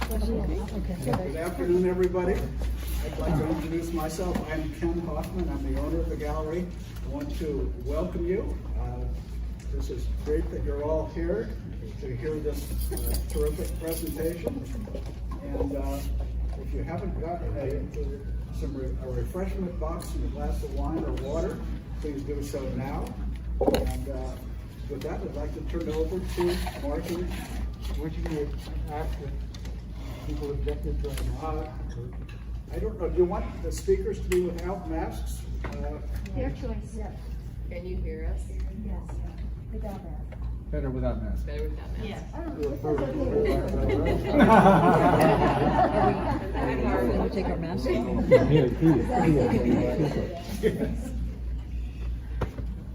Good afternoon, everybody. I'd like to introduce myself. I'm Ken Hoffman. I'm the owner of the gallery. I want to welcome you. This is great that you're all here to hear this terrific presentation. And if you haven't got a refreshment box and a glass of wine or water, please do so now. And with that, I'd like to turn it over to Martin. Weren't you going to ask if people objected to a mask? I don't know, do you want the speakers to be without masks? Your choice. Yes. Can you hear us? Yes. Without that. Better without masks. Better without masks. Yes. We take our masks off.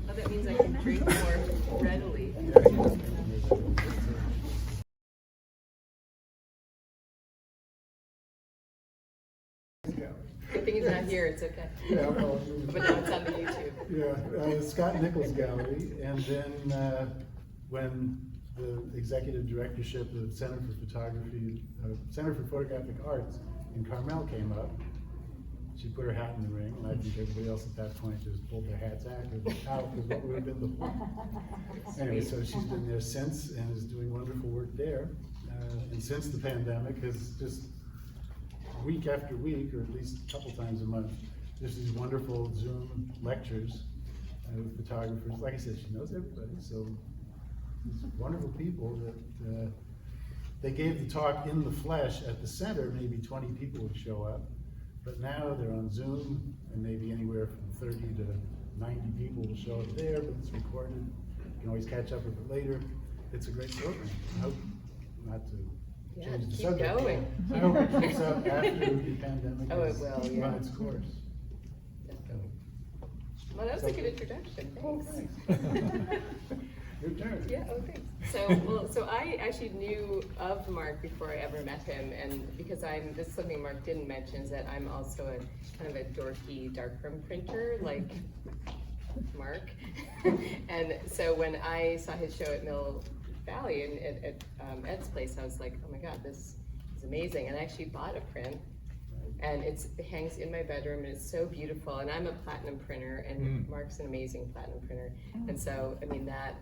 Oh, that means I can drink more readily. Good thing he's not here, it's okay. Yeah, well, But now it's on the YouTube. yeah, Scott Nichols Gallery, and then when the executive directorship of Center for Photography, Center for Photographic Arts in Carmel came up, she put her hat in the ring, and I think everybody else at that point just pulled their hats out because what would have been the point. Anyway, so she's been there since and is doing wonderful work there, and since the pandemic has just week after week, or at least a couple times a month, there's these wonderful Zoom lectures with photographers. Like I said, she knows everybody, so these wonderful people that they gave the talk in the flesh at the center. Maybe 20 people would show up, but now they're on Zoom, and maybe anywhere from 30 to 90 people will show up there, but it's recorded. You can always catch up with it later. It's a great program. I hope not to Yeah, change the keep subject. going. I hope it keeps up after the pandemic Oh, it has will, yeah. run its course. Well, that was a good introduction, Oh, thanks. thanks. Your turn. Yeah, oh, thanks. So I actually knew of Mark before I ever met him, and because this is something Mark didn't mention, is that I'm also a kind of a dorky darkroom printer, like Mark. And so when I saw his show at Mill Valley and at Ed's place, I was like, oh my God, this is amazing. And I actually bought a print, and it hangs in my bedroom, and it's so beautiful. And I'm a platinum printer, and Mark's an amazing platinum printer. And so, I mean, that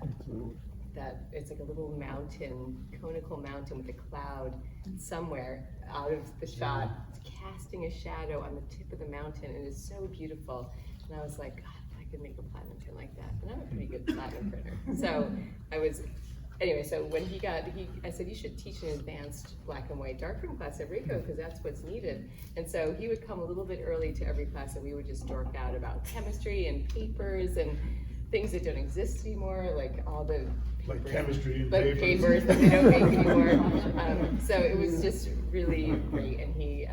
it's like a little mountain, conical mountain with a cloud somewhere out of the shot, casting a shadow on the tip of the mountain, and it's so beautiful. And I was like, God, if I could make a platinum print like that. And I'm a pretty good platinum printer. So anyway, so when I said, you should teach an advanced black and white darkroom class at RICO because that's what's needed. And so he would come a little bit early to every class, and we would just dork out about chemistry and papers and things that don't exist anymore, like all the Like chemistry and like papers. papers that we don't make anymore. So it was just really great, and he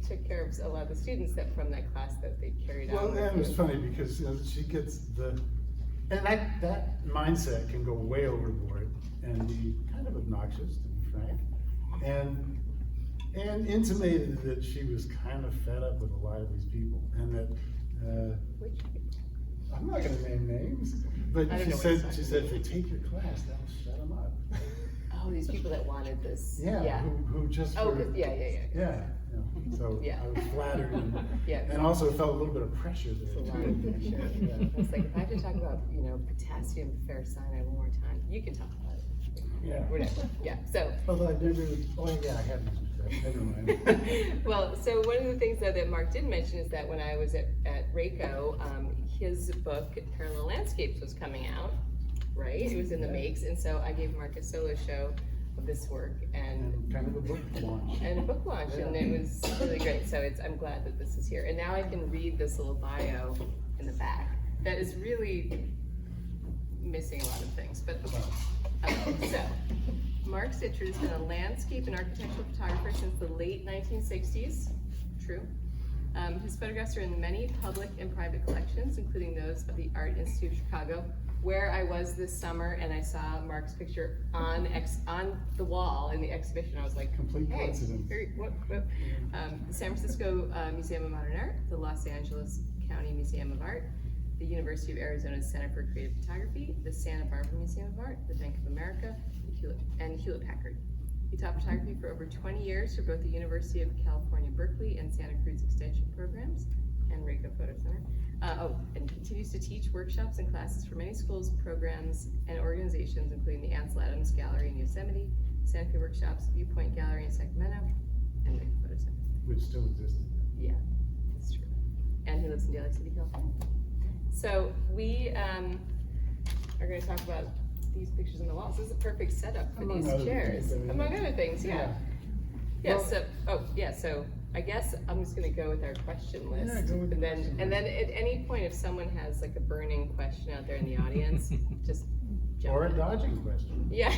took care of a lot of the students from that class that they carried Well, out. that was funny because she gets and that mindset can go way overboard and be kind of obnoxious, to be frank, and intimated that she was kind of fed up with a lot of these people, and that Which I'm not going to name names, but I don't know what she said if they take your class, that'll shut them up. Oh, these people that wanted this. Yeah, who just Oh, were, yeah. yeah. So Yeah. I was flattered Yeah. and also felt a little bit of pressure there. It's a lot too. of pressure. Yeah. I was like, if I have to talk about, potassium ferricyanide one more time, you can talk about it. Yeah. Whatever. Yeah. So. Although I never, I haven't used that, never mind. Well, so one of the things that Mark did mention is that when I was at RACO, his book Parallel Landscapes was coming out, right? It was in the makes, and so I gave Mark a solo show of this work and kind of a book launch. and a book launch, and it was really great. So I'm glad that this is here, and now I can read this little bio in the back that is really missing a lot of things, but okay. So Mark Citret has been a landscape and architectural photographer since the late 1960s. True. His photographs are in many public and private collections, including those of the Art Institute of Chicago, where I was this summer, and I saw Mark's picture on the wall in the exhibition. I was like, Complete hey, coincidence. what? The San Francisco Museum of Modern Art, the Los Angeles County Museum of Art, the University of Arizona's Center for Creative Photography, the Santa Barbara Museum of Art, the Bank of America, and Hewlett Packard. He taught photography for over 20 years for both the University of California, Berkeley and Santa Cruz Extension programs and Rico Photo Center. And continues to teach workshops and classes for many schools, programs, and organizations, including the Ansel Adams Gallery in Yosemite, Santa Fe Workshops, Viewpoint Gallery in Sacramento, and Rico Photo Center. Which still existed. Yeah, that's true. And he lives in Daly City, California. So we are going to talk about these pictures on the walls. This is a perfect setup for Among these other chairs, things, I mean, among other things. Yeah. Yeah. Well- So I guess I'm just going to go with our question list, Yeah, go with the and then question and then at any point, if someone has like a burning question out there in the audience, just jump Or a in. dodging question. Yeah.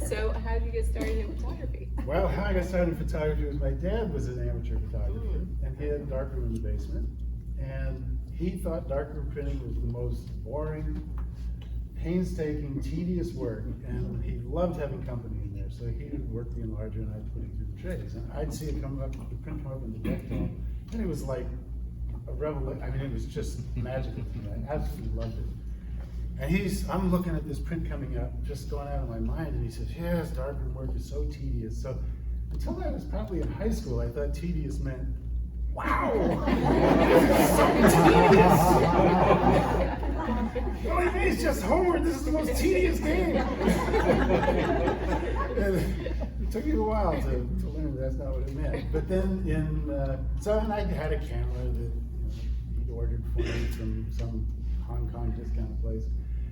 So how did you get started in photography? Well, how I got started in photography was my dad was an amateur photographer, and he had a darkroom in the basement, and he thought darkroom printing was the most boring, painstaking, tedious work, and he loved having company in there, so he would work the enlarger and I'd put it through the trays, and I'd see it come up, the print come up in the deck top, and it was like a revelation. I mean, it was just magical to me. I absolutely loved it. And I'm looking at this print coming up, just going out of my mind, and he says, yes, darkroom work is so tedious. So until I was probably in high school, I thought tedious meant, wow, this is so tedious. What do you mean, it's just homework, this is the most tedious game. And it took me a while to learn that's not what it meant. But then and I had a camera that he'd ordered for me from some Hong Kong discount place.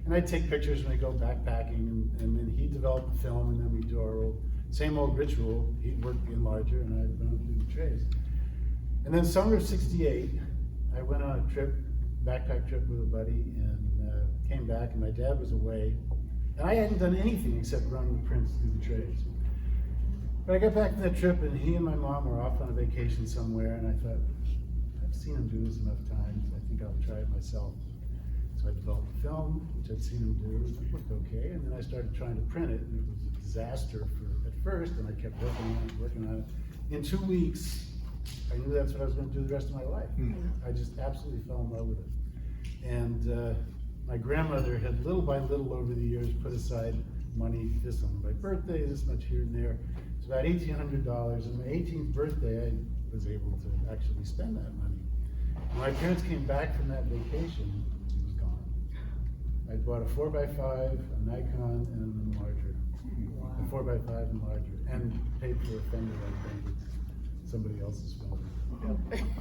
And I'd take pictures when I go backpacking, and then he'd develop the film, and then we'd do our same old ritual. He'd work the enlarger, and I'd run through the trays. And then summer of '68, I went on a trip, backpack trip with a buddy, and came back, and my dad was away. And I hadn't done anything except run the prints through the trays. But I got back from that trip, and he and my mom were off on a vacation somewhere, and I thought, I've seen him do this enough times, I think I'll try it myself. So I developed a film, which I'd seen him do, it looked okay, and then I started trying to print it, and it was a disaster at first, and I kept working on it. In 2 weeks, I knew that's what I was going to do the rest of my life. I just absolutely fell in love with it. And my grandmother had little by little over the years put aside money, this on my birthday, this much here and there. It's about $1,800, and my 18th birthday, I was able to actually spend that money. When my parents came back from that vacation, it was gone. I bought a 4x5, a Nikon, and an enlarger. A 4x5 enlarger, and paid for a fender I painted somebody else's fender.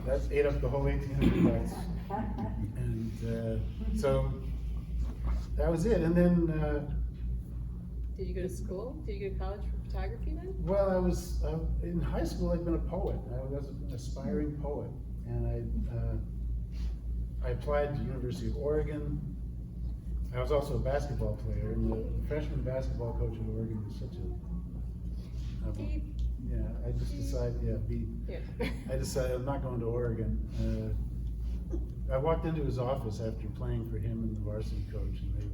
That ate up the whole $1,800. And so that was it. And then Did you go to school? Did you go to college for photography then? well, I was in high school. I'd been a poet. I was an aspiring poet, and I applied to the University of Oregon. I was also a basketball player, and the freshman basketball coach at Oregon was such a Beep. yeah. I just decided, Yeah. I decided I'm not going to Oregon. I walked into his office after playing for him and the varsity coach, and they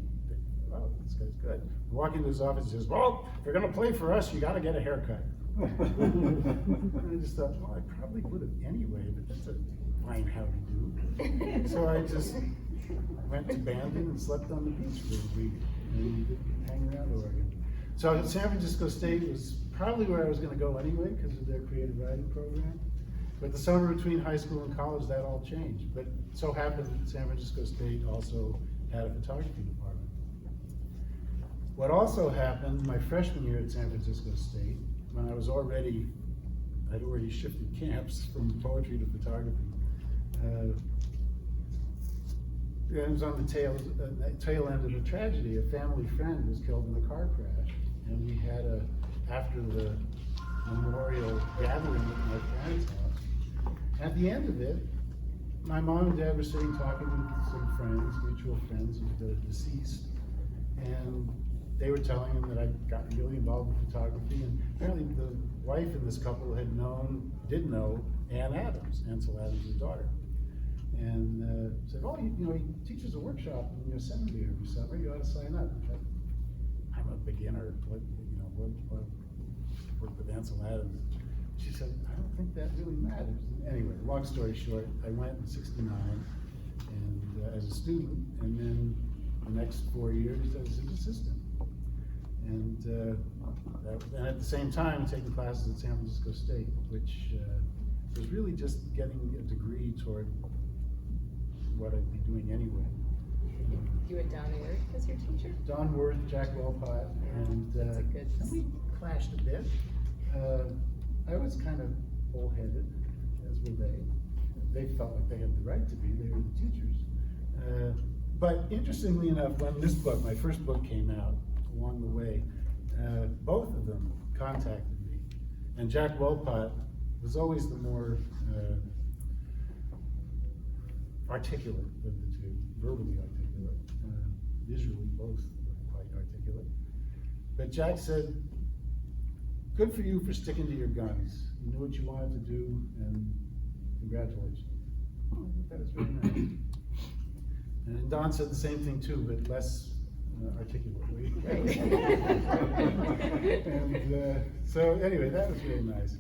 oh, this guy's good. I walk into his office, he says, well, if you're gonna play for us, you gotta get a haircut. And I just thought, well, I probably would have anyway, but that's a fine howdy do. So I just went to Bandon and slept on the beach for a week, and hang around Oregon. So San Francisco State was probably where I was gonna go anyway, because of their creative writing program. But the summer between high school and college, that all changed. But so happened that San Francisco State also had a photography department. What also happened my freshman year at San Francisco State, when I'd already shifted camps from poetry to photography. It was on the tail end of a tragedy. A family friend was killed in a car crash, and we had after the memorial gathering at my parents' house. At the end of it, my mom and dad were sitting talking with some friends, mutual friends of the deceased, and they were telling him that I'd gotten really involved in photography, and apparently the wife in this couple did know Ann Adams, Ansel Adams' daughter, and said, oh, he teaches a workshop in Yosemite every summer, you ought to sign up. I'm a beginner, what work with Ansel Adams. She said, I don't think that really matters. Anyway, long story short, I went in '69 and as a student, and then the next 4 years as his assistant. And at the same time, taking classes at San Francisco State, which was really just getting a degree toward what I'd be doing anyway. You had Don Worth as your teacher? Don Worth, Jack Wellpot, and That's a good. we clashed a bit. I was kind of bullheaded, as were they. They felt like they had the right to be, they were the teachers. But interestingly enough, when this book, my first book, came out along the way, both of them contacted me. And Jack Wellpot was always the more articulate of the two, verbally articulate. Visually, both were quite articulate. But Jack said, good for you for sticking to your guns. You knew what you wanted to do, and congratulations. Oh, that was very nice. And Don said the same thing too, but less articulately. And so anyway, that was really nice.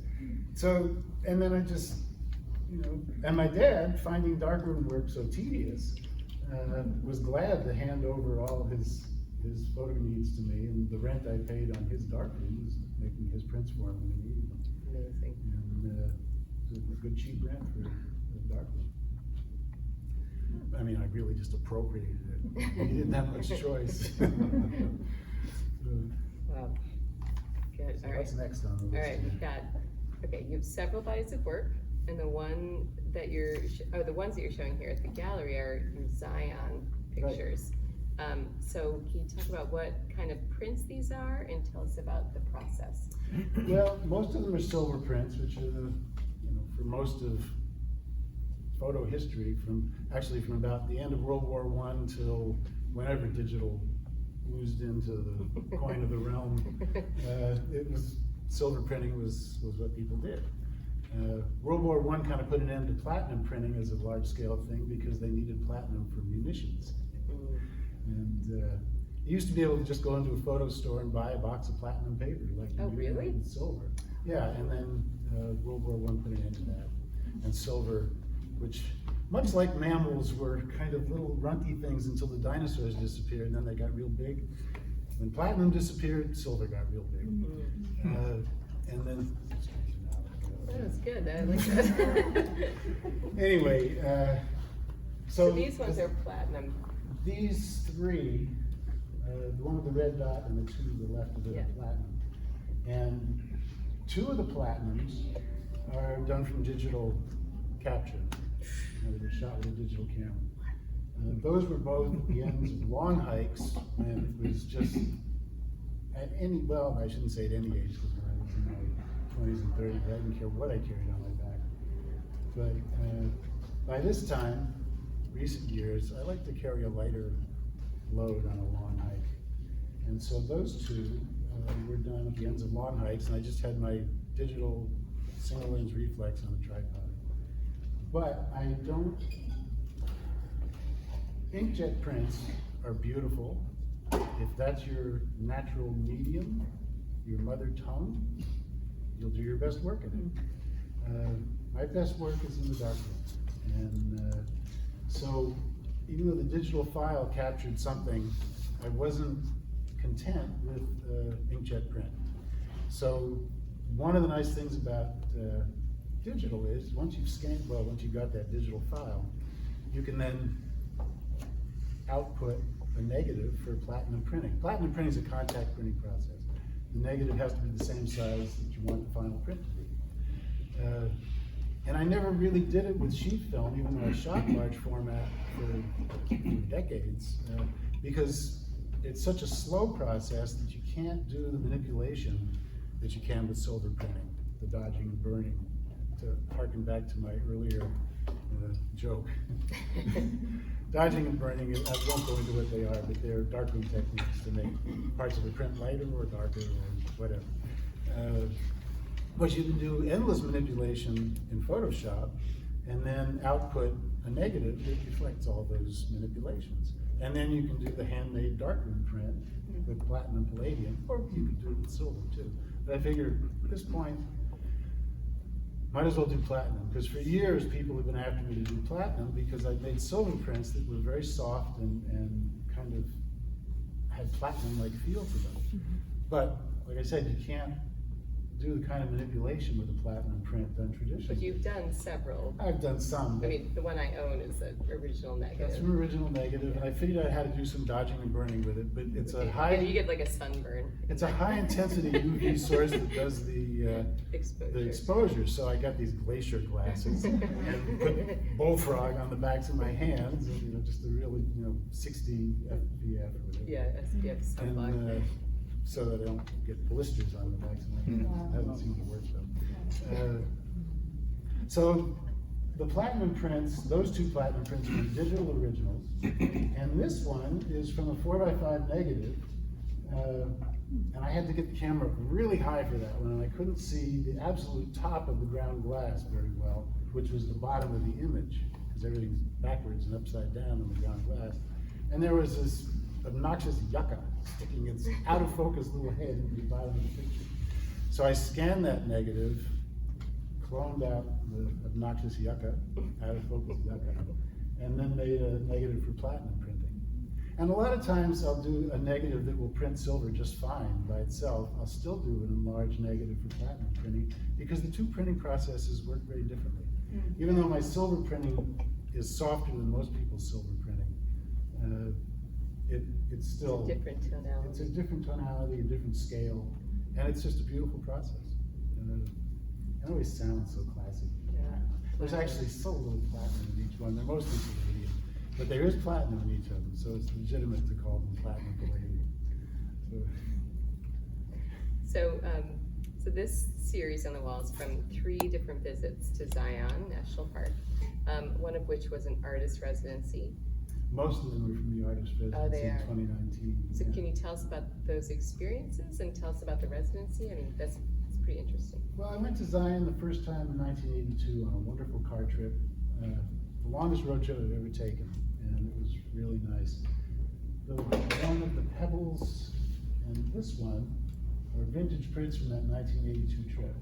So, and then I just, and my dad, finding darkroom work so tedious, was glad to hand over all his photo needs to me, and the rent I paid on his darkroom was making his prints for him when he needed them. Amazing. And it was a good cheap rent for the darkroom. I mean, I really just appropriated it. He didn't have much choice. Wow. Good. So All right. what's next on the list? All right. We've got. Okay. You have several bodies of work, and the one that the ones that you're showing here at the gallery are your Zion pictures. Right. So can you talk about what kind of prints these are, and tell us about the process? Well, most of them are silver prints, which are for most of photo history, from about the end of World War I till whenever digital oozed into the coin of the realm. It was silver printing was what people did. World War I kind of put an end to platinum printing as a large scale thing because they needed platinum for munitions. And you used to be able to just go into a photo store and buy a box of platinum paper, like you do really? with silver. Yeah, and then World War I put an end to that. And silver, which much like mammals were kind of little runty things until the dinosaurs disappeared, and then they got real big. When platinum disappeared, silver got real big. And then That was good. I like that. anyway, So these ones are platinum. These three, the one with the red dot and the two to the left of it are platinum. And two of the platinums are done from digital capture. They were shot with a digital camera. Those were both at the ends of long hikes when it was just at any, well, I shouldn't say at any age, because when I was in my 20s and 30s, I didn't care what I carried on my back. But by this time, recent years, I like to carry a lighter load on a long hike. And so those two were done at the ends of long hikes, and I just had my digital single lens reflex on a tripod. But I don't, inkjet prints are beautiful. If that's your natural medium, your mother tongue, you'll do your best work in it. My best work is in the darkroom. And so even though the digital file captured something, I wasn't content with inkjet print. So one of the nice things about digital is once you've got that digital file, you can then output a negative for platinum printing. Platinum printing is a contact printing process. The negative has to be the same size that you want the final print to be. And I never really did it with sheet film, even though I shot large format for decades, because it's such a slow process that you can't do the manipulation that you can with silver printing, the dodging and burning, to harken back to my earlier joke. Dodging and burning, I won't go into what they are, but they're darkroom techniques to make parts of the print lighter or darker or whatever. But you can do endless manipulation in Photoshop and then output a negative that reflects all those manipulations. And then you can do the handmade darkroom print with platinum palladium, or you can do it with silver too. But I figured at this point, might as well do platinum, because for years people have been after me to do platinum because I made silver prints that were very soft and kind of had platinum-like feel to them. But like I said, you can't do the kind of manipulation with a platinum print done traditionally. But you've done several. I've done some. I but mean, the one I own is the original negative. that's an original negative, and I figured out how to do some dodging and burning with it, but it's a high. And you get like a sunburn. It's a high intensity UV source that does the exposure. So I got these glacier glasses and put bullfrog on the backs of my hands, and just a really 60 FPF or whatever. Yeah, SPF sunblock. And so that I don't get blisters on the backs of my hands. It doesn't seem to work though. So the platinum prints, those two platinum prints were digital originals, and this one is from a 4x5 negative. And I had to get the camera up really high for that one, and I couldn't see the absolute top of the ground glass very well, which was the bottom of the image, because everything's backwards and upside down on the ground glass. And there was this obnoxious yucca sticking its out of focus little head into the bottom of the picture. So I scanned that negative, cloned out the obnoxious yucca, out of focus yucca, and then made a negative for platinum printing. And a lot of times I'll do a negative that will print silver just fine by itself. I'll still do an enlarged negative for platinum printing because the two printing processes work very differently. Even though my silver printing is softer than most people's silver printing, it's still It's a different tonality. It's a different tonality, a different scale, and it's just a beautiful process. It always sounds so classy. Yeah. There's actually so little platinum in each one. They're mostly palladium, but there is platinum in each of them, so it's legitimate to call them platinum palladium. So this series on the wall is from 3 different visits to Zion National Park, one of which was an artist residency. Most of them are from the artist Oh, residency they in are. 2019. So yeah. can you tell us about those experiences and tell us about the residency? I mean, that's pretty interesting. Well, I went to Zion the first time in 1982 on a wonderful car trip, the longest road trip I've ever taken, and it was really nice. The one of the Pebbles and this one are vintage prints from that 1982 trip.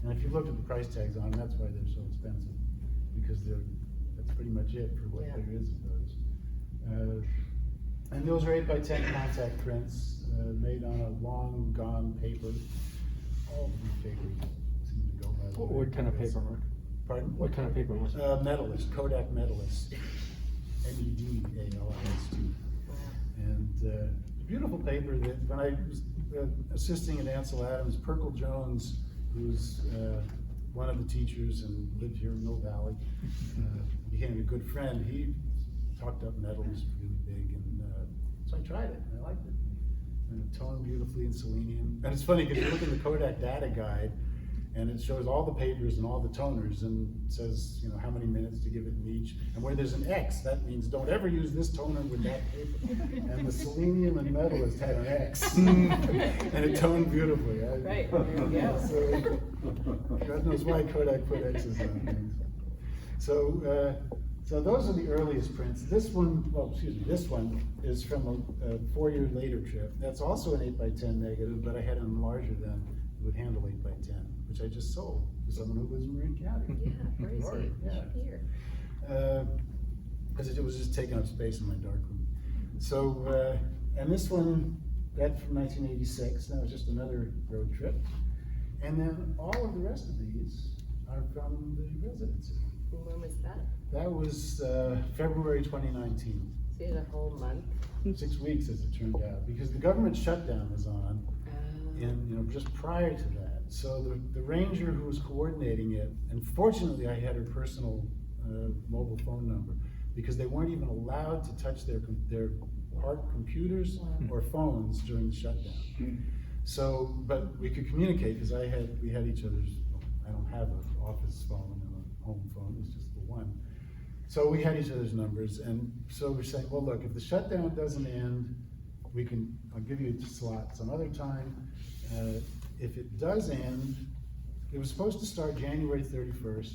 And if you look at the price tags on them, that's why they're so expensive, because that's pretty much it for what Yeah. there is of those. And those are 8x10 contact prints made on a long gone paper. All these papers seem to go by the way. What kind of paper, Mark? Pardon? What kind of paper was it? Medalist, Kodak Medalist. MEDALIST. And the beautiful paper that when I was assisting at Ansel Adams, Perkle Jones, who's one of the teachers and lived here in Mill Valley, became a good friend. He talked up Medalist really big, and so I tried it, and I liked it. And it toned beautifully in selenium. And it's funny, because you look in the Kodak data guide, and it shows all the papers and all the toners, and says, how many minutes to give it in each. And where there's an X, that means don't ever use this toner with that paper. And the selenium and Medalist had an X. And it toned beautifully. Right, there you go. So, God knows why Kodak put X's on things. So those are the earliest prints. This one is from a 4-year later trip. That's also an 8x10 negative, but I had an enlarger then that would handle 8x10, which I just sold to someone who lives in Marin County. Yeah, where is Rory, he? yeah. Here. Because it was just taking up space in my darkroom. So, and this one, that's from 1986. That was just another road trip. And then all of the rest of these are from the residency. And when was that? That was February 2019. So you had a whole month? 6 weeks, as it turned out, because the government shutdown was on, and just prior to that. So the ranger who was coordinating it, and fortunately I had her personal mobile phone number, because they weren't even allowed to touch their park computers or phones during the shutdown. So, but we could communicate because we had each other's. I don't have an office phone and a home phone. It's just the one. So we had each other's numbers, and so we're saying, well, look, if the shutdown doesn't end, I'll give you a slot some other time. If it does end, it was supposed to start January 31st.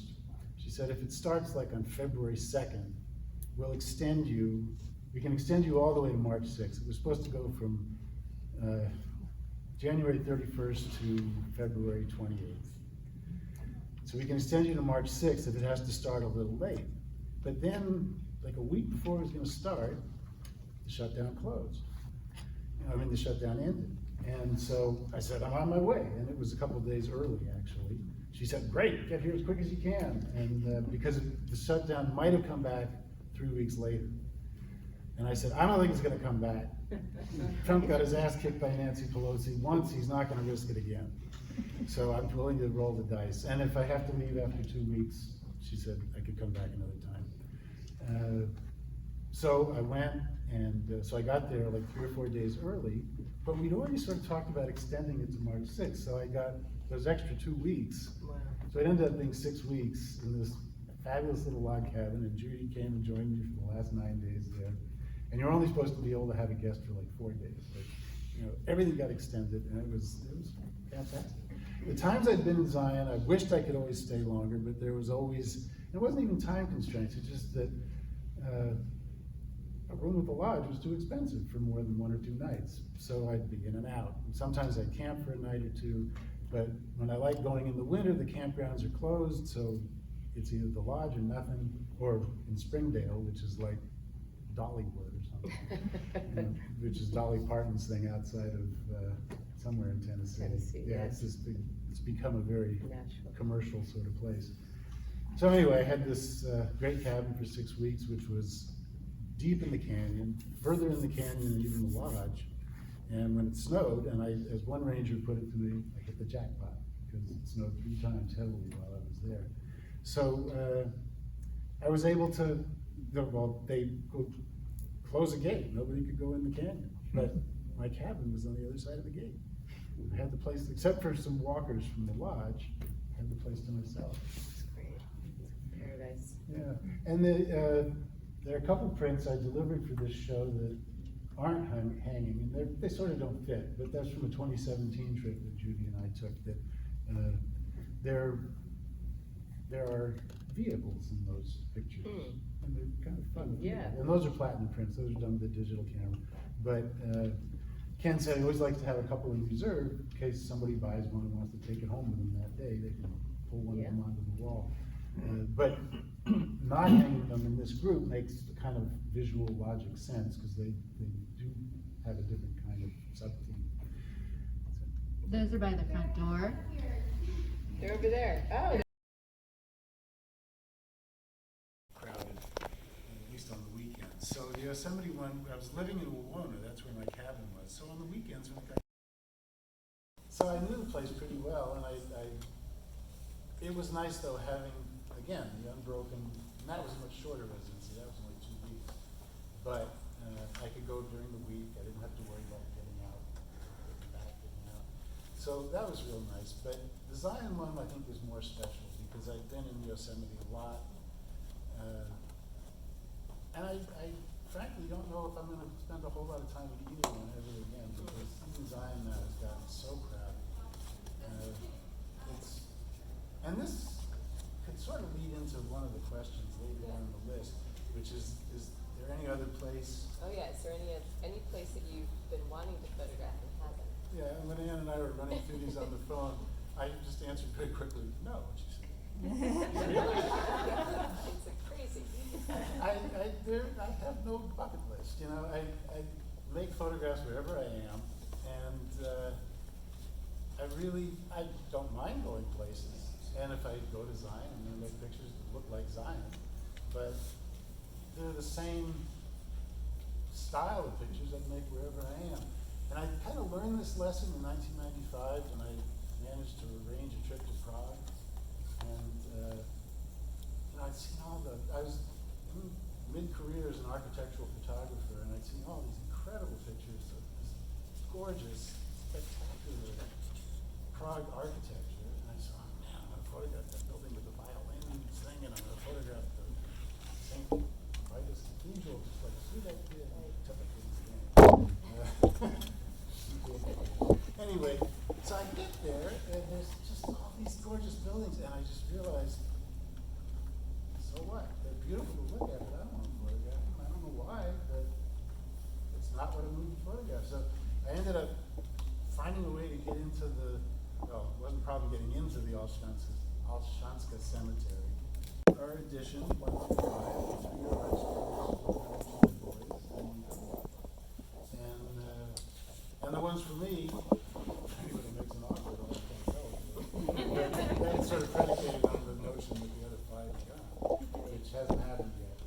She said, if it starts like on February 2nd, we can extend you all the way to March 6th. It was supposed to go from January 31st to February 28th. So we can extend you to March 6th if it has to start a little late. But then, like a week before it was gonna start, the shutdown closed. The shutdown ended. And so I said, I'm on my way. And it was a couple of days early, actually. She said, great, get here as quick as you can. And because the shutdown might have come back 3 weeks later. And I said, I don't think it's gonna come back. Trump got his ass kicked by Nancy Pelosi once, he's not gonna risk it again. So I'm willing to roll the dice. And if I have to leave after 2 weeks, she said I could come back another time. So I went, and so I got there like 3 or 4 days early, but we'd already sort of talked about extending it to March 6th. So I got those extra 2 weeks. Wow. So it ended up being 6 weeks in this fabulous little log cabin, and Judy came and joined me for the last 9 days there. And you're only supposed to be able to have a guest for like 4 days. But, everything got extended, and it was fantastic. The times I'd been in Zion, I wished I could always stay longer, but there was always, it wasn't even time constraints, it's just that a room with a lodge was too expensive for more than 1 or 2 nights. So I'd be in and out. And sometimes I'd camp for a night or two, but when I like going in the winter, the campgrounds are closed, so it's either the lodge or nothing, or in Springdale, which is like Dollywood or something, which is Dolly Parton's thing outside of somewhere in Tennessee. Yeah, it's this big, it's become a very commercial sort of place. So anyway, I had this great cabin for 6 weeks, which was deep in the canyon, further in the canyon than even the lodge. And when it snowed, and as one ranger put it to me, I hit the jackpot, because it snowed 3 times heavily while I was there. So I was able to, they would close a gate, nobody could go in the canyon, but my cabin was on the other side of the gate. I had the place, except for some walkers from the lodge, I had the place to myself. That's great. Paradise. Yeah, and there are a couple prints I delivered for this show that aren't hanging, and they sort of don't fit, but that's from a 2017 trip that Judy and I took, that there are vehicles in those pictures. And they're kind of fun. Yeah. And those are platinum prints, those are done with a digital camera. But Ken said he always likes to have a couple in reserve in case somebody buys one and wants to take it home with them that day, they can pull one of them onto the wall. But not hanging them in this group makes the kind of visual logic sense, because they do have a different kind of sub-theme. Those are by the front door. They're over there. Oh. Crowded, at least on the weekends. So the Yosemite one, I was living in Wawona, that's where my cabin was. So on the weekends, so I knew the place pretty well, and it was nice though having, again, the unbroken, and that was a much shorter residency, that was only 2 weeks. But I could go during the week, I didn't have to worry about getting out, getting out. So that was real nice. But the Zion one I think was more special because I've been in Yosemite a lot. And I frankly don't know if I'm going to spend a whole lot of time in either one ever again, because even Zion now has gotten so crowded. And this could sort of lead into one of the questions later on in the list, which is there any other place? Oh yeah, is there any place that you've been wanting to photograph and hasn't? Yeah, and when Ann and I were running through these on the phone, I just answered very quickly, no. And she said, It's crazy. I have no bucket list, I make photographs wherever I am, and I don't mind going places. And if I go to Zion, I'm going to make pictures that look like Zion. But they're the same style of pictures I'd make wherever I am. And I kind of learned this lesson in 1995 when I managed to arrange a trip to Prague. And I'd seen I was in mid-career as an architectural photographer, and I'd seen all these incredible pictures of this gorgeous, spectacular Prague architecture. Photograph that building with the violin thing, and I'm going to photograph the St. Vitus Cathedral, just like, see that kid? Anyway, so I get there, and there's just all these gorgeous buildings, and I just realized, so what? They're beautiful to look at, but I don't want to photograph them. I don't know why, but it's not what I'm moving to photograph. So I ended up finding a way to get into it wasn't probably getting into the Olszanska Alaska Cemetery. Our edition, 1.5, 3-year art schools, and the ones for me, anybody makes an offer, I can't tell. But that's sort of predicated on the notion that the other 5 got, which hasn't happened yet.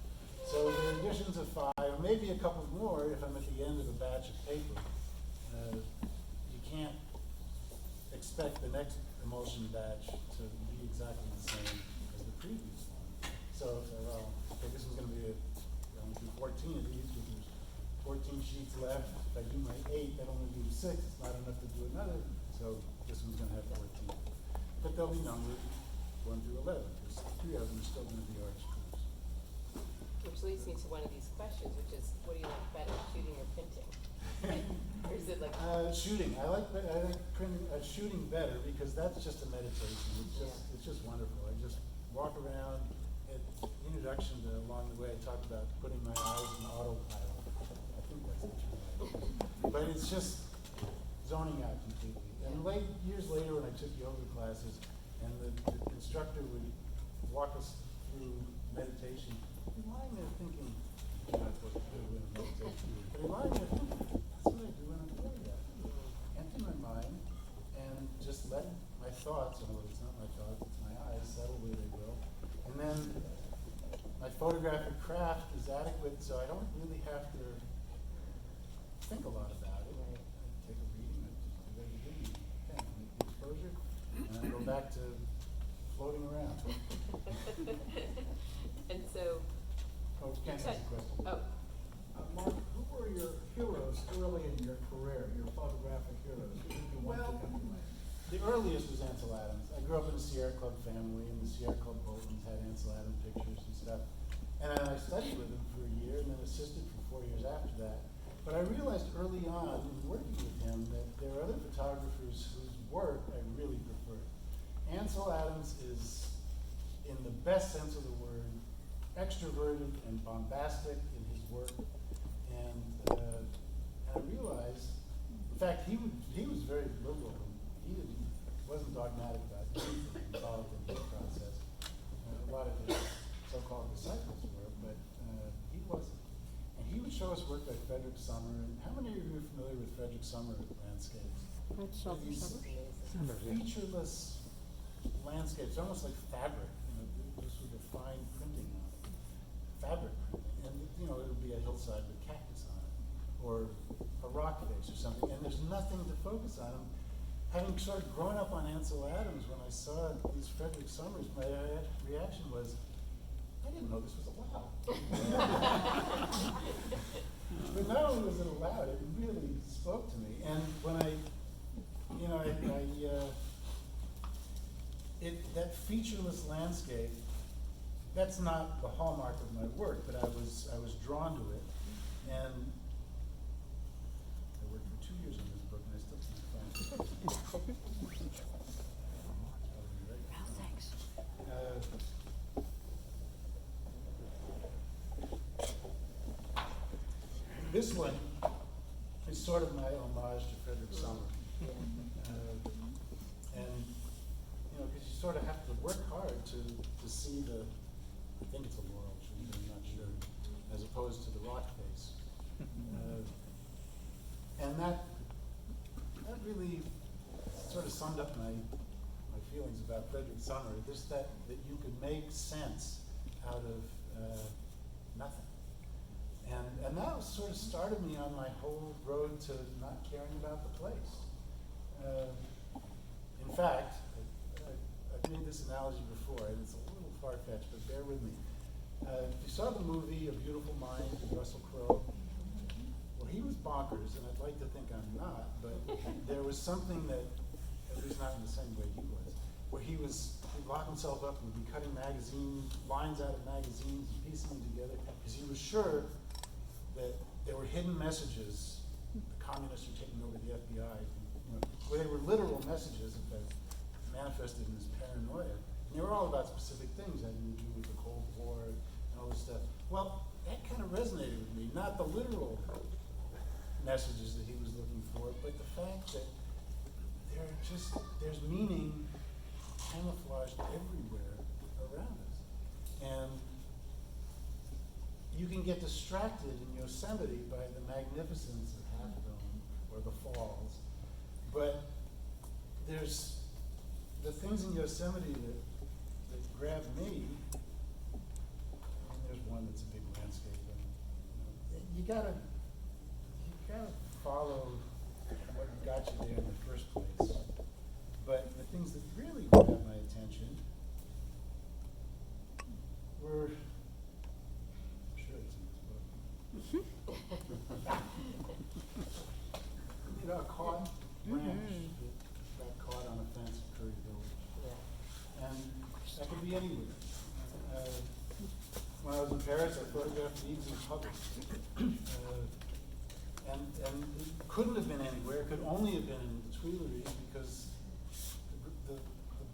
So there are editions of 5, or maybe a couple more if I'm at the end of a batch of paper. You can't expect the next emulsion batch to be exactly the same as the previous one. So if well, okay, this one's going to be I'm going to do 14 of these, but there's 14 sheets left. If I do my 8, that only leaves 6. It's not enough to do another. So this one's going to have 14. But they'll be numbered 1 through 11. There's 3 of them are still going to be art schools. Which leads me to one of these questions, which is, what do you like better, shooting or printing? Or is it like shooting? I like printing, shooting better because that's just a meditation. It's just wonderful. I just walk around. Introduction to along the way, I talked about putting my eyes in autopilot. I think that's the term. But it's just zoning out completely. And years later, when I took yoga classes, and the instructor would walk us through meditation, he'd lying there thinking, you're not supposed to do it in a meditation, but he'd lying there thinking, that's what I do when I'm doing that. Empty my mind and just let my thoughts, although it's not my thoughts, it's my eyes, settle where they will. And then my photographic craft is adequate, so I don't really have to think a lot about it. I take a reading, I just do everything, make the exposure, and I go back to floating around. And so, Oh, can't answer the question. oh, Mark, who were your heroes early in your career, your photographic heroes? Who did you want to emulate? The earliest was Ansel Adams. I grew up in a Sierra Club family, and the Sierra Club Boltons had Ansel Adams pictures and stuff. And I studied with him for a year, and then assisted for 4 years after that. But I realized early on in working with him that there are other photographers whose work I really preferred. Ansel Adams is, in the best sense of the word, extroverted and bombastic in his work. And I realized, in fact, he was very liberal. He wasn't dogmatic about anything involved in his process. A lot of his so-called disciples were, but he wasn't. And he would show us work by Frederick Sommer. And how many of you are familiar with Frederick Sommer landscapes? These featureless landscapes, almost like fabric, just with a fine printing on it. Fabric printing. And it would be a hillside with cactus on it, or a rock face or something, and there's nothing to focus on. Having sort of grown up on Ansel Adams, when I saw these Frederick Sommers, my reaction was, I didn't know this was allowed. But not only was it allowed, it really spoke to me. And when that featureless landscape, that's not the hallmark of my work, but I was drawn to it. And I worked for 2 years on this book, and I still can't find it. Thanks. This one is sort of my homage to Frederick Sommer. And, because you sort of have to work hard to see I think it's a laurel tree, but I'm not sure, as opposed to the rock face. And that really sort of summed up my feelings about Frederick Sommer, just that you could make sense out of nothing. And that sort of started me on my whole road to not caring about the place. In fact, I've made this analogy before, and it's a little far-fetched, but bear with me. If you saw the movie A Beautiful Mind with Russell Crowe, well, he was bonkers, and I'd like to think I'm not, but there was something that, at least not in the same way he was, where he'd lock himself up and be cutting lines out of magazines and piecing them together, because he was sure that there were hidden messages, the communists are taking over the FBI, where they were literal messages that manifested in this paranoia. And they were all about specific things having to do with the Cold War and all this stuff. Well, that kind of resonated with me, not the literal messages that he was looking for, but the fact that there's meaning camouflaged everywhere around us. And you can get distracted in Yosemite by the magnificence of Half Dome or the falls, but there's the things in Yosemite that grab me. And there's one that's a big landscape, and you gotta follow what got you there in the first place. But the things that really grabbed my attention were, I'm sure it's in this book. You know, a caught branch that got caught on a fence at Curry Village. And that could be anywhere. When I was in Paris, I photographed leaves and puddles. And it couldn't have been anywhere, it could only have been in the Tuileries because the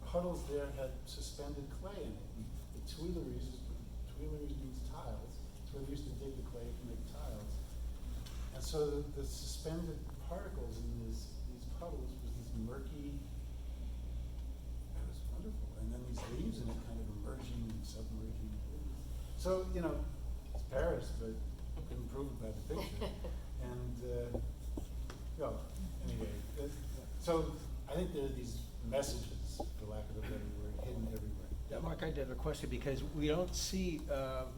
puddles there had suspended clay in it. And the Tuileries means tiles, so they used to dig the clay to make tiles. And so the suspended particles in these puddles was this murky, it was wonderful. And then these leaves in it kind of emerging and submerging. So, you know, it's Paris, but I couldn't prove it by the picture. And, well, anyway, so I think there are these messages, for lack of a better word, hidden everywhere. Yeah, Mark, I did have a question because we don't see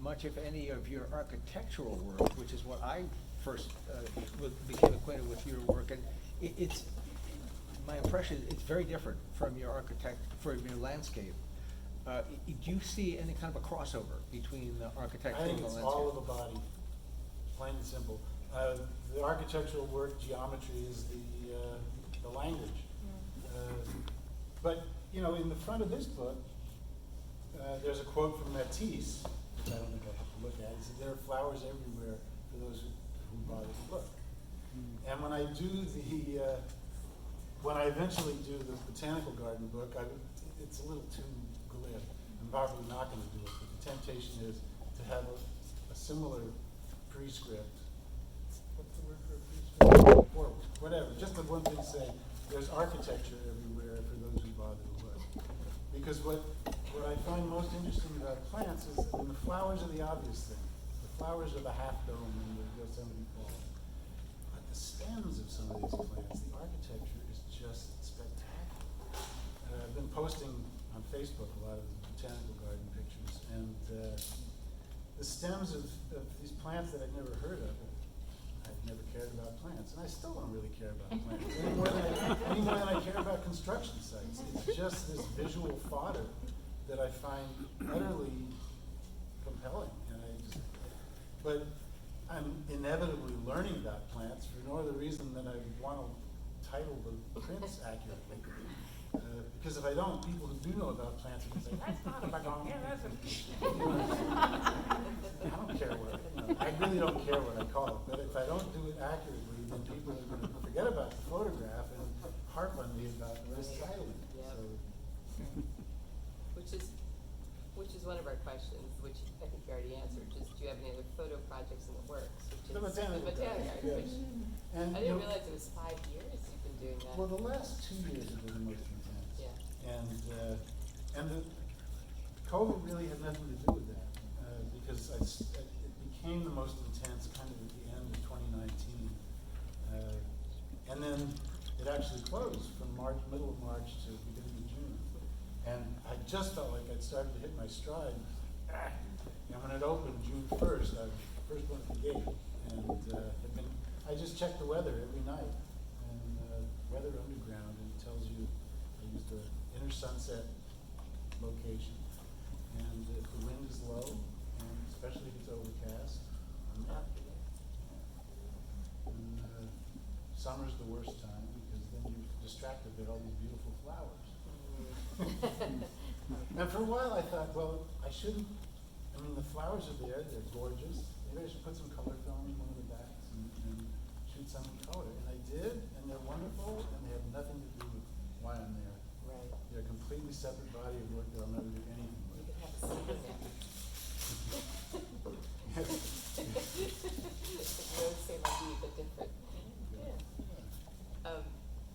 much, if any, of your architectural work, which is what I first became acquainted with your work, and it's my impression it's very different from your landscape. Do you see any kind of a crossover between the architectural I and think the it's landscape? all of a body, plain and simple. The architectural work, geometry is the language. But, you know, in the front of this book, there's a quote from Matisse, which I don't think I have to look at. He said, "There are flowers everywhere for those who bother to look." And when I do when I eventually do the botanical garden book, it's a little too glib. I'm probably not going to do it, but the temptation is to have a similar prescript. What's the word for a prescript? Or whatever, just the one thing saying, there's architecture everywhere for those who bother to look. Because what I find most interesting about plants is, and the flowers are the obvious thing. The flowers are the half dome in the Yosemite Falls. But the stems of some of these plants, the architecture is just spectacular. I've been posting on Facebook a lot of the botanical garden pictures, and the stems of these plants that I'd never heard of, I've never cared about plants, and I still don't really care about plants any more than I care about construction sites. It's just this visual fodder that I find utterly compelling, but I'm inevitably learning about plants for no other reason than I want to title the prints accurately. Because if I don't, people who do know about plants are going to say, "That's not a bagong, yeah, that's a..." I don't care what, I really don't care what I call it, but if I don't do it accurately, then people are going to forget about the photograph and harp on me about mistitling. Yeah. So, Which is one of our questions, which I think you already answered, just do you have any other photo projects in the works? Which The is botanical garden, garden, which yes. And, I you didn't know, realize it was 5 years you've been doing that. well, the last 2 years have been the most intense. Yeah. And the COVID really had nothing to do with that, because it became the most intense kind of at the end of 2019. And then it actually closed from middle of March to beginning of June. And I just felt like I'd started to hit my stride. And when it opened June 1st, I was the first one at the gate. And I just checked the weather every night. And Weather Underground, and it tells you, I used the inner sunset location. And if the wind is low, and especially if it's overcast, I'm out. And summer's the worst time because then you're distracted by all these beautiful flowers. And for a while I thought, well, the flowers are there, they're gorgeous. Maybe I should put some color film in one of the backs and shoot some in color. And I did, and they're wonderful, and they have nothing to do with why I'm there. Right. They're a completely separate body of work that I'll never do anything You with. could have a secret there. Roads say like you, but different. Yeah.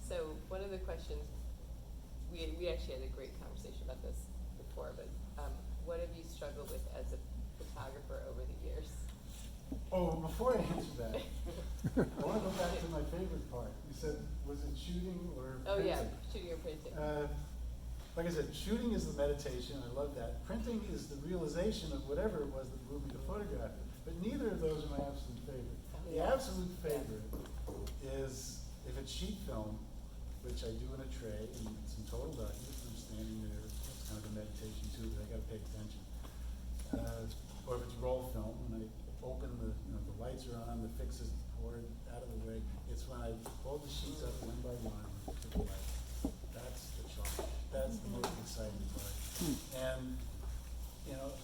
So one of the questions, we actually had a great conversation about this before, but Oh, before I answer that, I want to go back to my favorite part. You said, was it shooting or Oh, yeah, printing? shooting or printing. Like I said, shooting is the meditation, I love that. Printing is the realization of whatever it was that moved me to photograph it. But neither of those are my absolute favorite. The absolute favorite is if it's sheet film, which I do in a tray, and it's in total darkness, I'm standing there, it's kind of a meditation too, but I gotta pay attention. Or if it's roll film, when I open the, the lights are on, the fix is poured out of the way, it's when I fold the sheets up one by one, to the light. That's the charge. That's the most exciting part. And,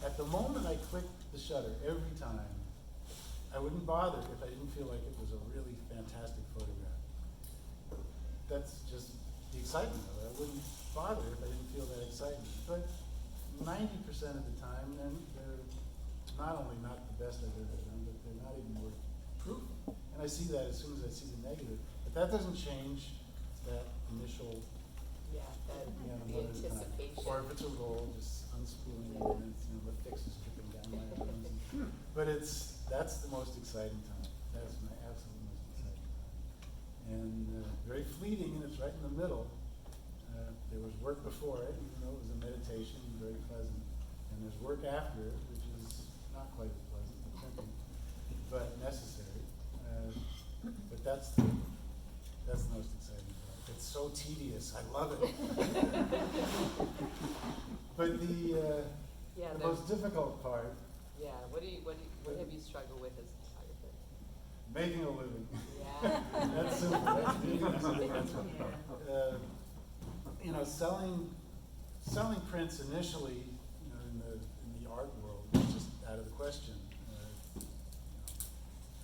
at the moment I click the shutter, every time, I wouldn't bother if I didn't feel like it was a really fantastic photograph. That's just the excitement of it. I wouldn't bother if I didn't feel that excitement. But 90% of the time, then they're not only not the best I've ever done, but they're not even worth proof. And I see that as soon as I see the negative. But that doesn't change that initial, Yeah, that, the the anticipation. Or if it's a roll, just unspooling it, and it's, the fix is dripping down my arms. But that's the most exciting time. That's my absolute most exciting time. And very fleeting, and it's right in the middle. There was work before it, even though it was a meditation, very pleasant. And there's work after it, which is not quite as pleasant, the printing, but necessary. But that's the most exciting part. It's so tedious. I love it. But the most difficult part, Yeah, what have you struggled with as a photographer? making a living. Yeah. That's simple. That's really simple. Selling prints initially, in the art world, was just out of the question.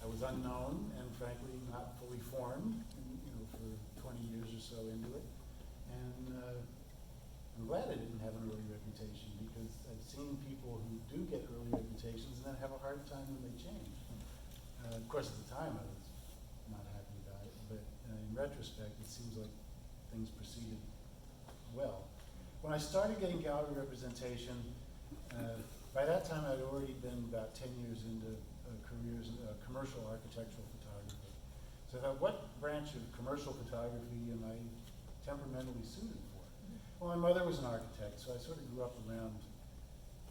I was unknown and frankly not fully formed, for 20 years or so into it. And I'm glad I didn't have an early reputation, because I've seen people who do get early reputations and then have a hard time when they change. Of course, at the time I was not happy about it, but in retrospect, it seems like things proceeded well. When I started getting gallery representation, by that time I'd already been about 10 years into careers in commercial architectural photography. So I thought, what branch of commercial photography am I temperamentally suited for? Well, my mother was an architect, so I sort of grew up around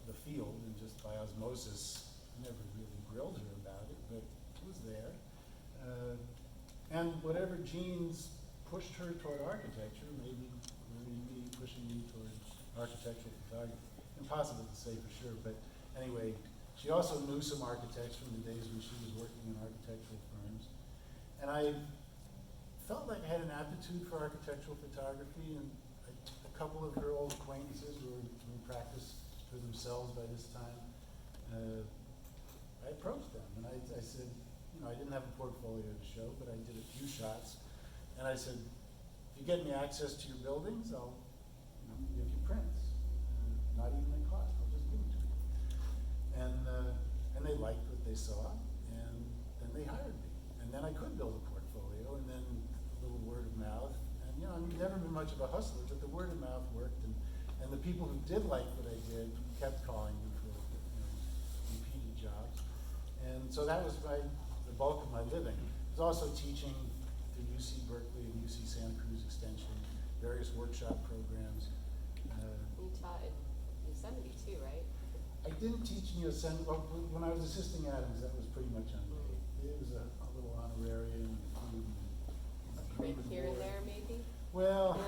the field, and just by osmosis, never really grilled her about it, but it was there. And whatever genes pushed her toward architecture, maybe me pushing me toward architectural photography. Impossible to say for sure, but anyway, she also knew some architects from the days when she was working in architectural firms. And I felt like I had an aptitude for architectural photography, and a couple of her old acquaintances who were in practice for themselves by this time. I approached them, and I said, I didn't have a portfolio to show, but I did a few shots. And I said, if you get me access to your buildings, I'll give you prints. Not even a cost, I'll just give them to you. And they liked what they saw, and then they hired me. And then I could build a portfolio, and then a little word of mouth. And I've never been much of a hustler, but the word of mouth worked. And the people who did like what I did kept calling me for repeated jobs. And so that was the bulk of my living. I was also teaching through UC Berkeley and UC Santa Cruz Extension, various workshop programs. You taught in Yosemite too, right? I didn't teach in Yosemite. Well, when I was assisting Adams, that was pretty much unpaid. It was a little honorarium. A print here and there, maybe? Well,